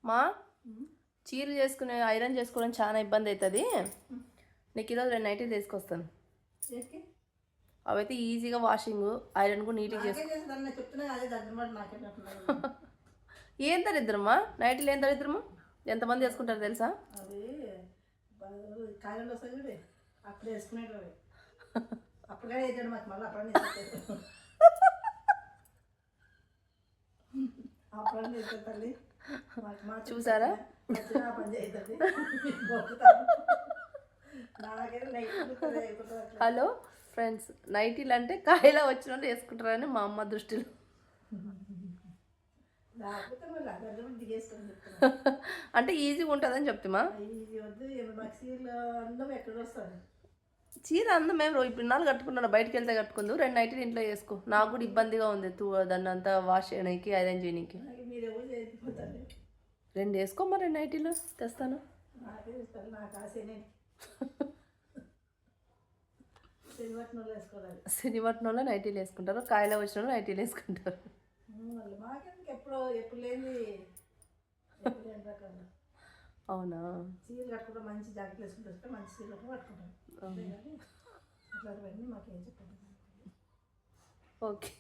మా చీరలు చేసుకునే ఐరన్ చేసుకోవడం చాలా ఇబ్బంది అవుతుంది. నీకు ఈరోజు 2 నైటీలు తీసుకొస్తాను. అవైతే ఈజీగా వాషింగ్ ఐరన్ కూడా నీట్గా ఏం దరిద్రమ్మా నైటీలు, ఏం దరిద్రమ్మా? ఎంతమంది వేసుకుంటారు తెలుసా? అప్పుడు వేసుకునేటవి అప్పుడే వేసాడు మాకు మళ్ళీ అప్పుడు తల్లి చూసారా? హలో ఫ్రెండ్స్, నైటీలు అంటే కాయలా వచ్చినట్టు వేసుకుంటారని మా అమ్మ దృష్టిలో. అంటే ఈజీగా ఉంటుందని చెప్తామా? చీర అందం మేము ఇప్పుడు ఇన్నాళ్ళు కట్టుకున్నాను, బయటకు వెళ్తే కట్టుకుందు. 2 నైటీలు ఇంట్లో వేసుకో. నాకు కూడా ఇబ్బందిగా ఉంది దాన్ని అంతా వాష్ చేయడానికి, ఐరన్ చేయడానికి. 2 వేసుకో మరి. 2 నైటీలు తెస్తాను. శనివట్నంలో నైటీలు వేసుకుంటారు, కాయలో వచ్చిన నైటీలు వేసుకుంటారు. అవునా? చీరలు కట్టుకుంటే మంచి జాకెట్లు వేసుకుంటే మంచి చీరలు కట్టుకుంటాం. మాకేం చెప్పండి. ఓకే.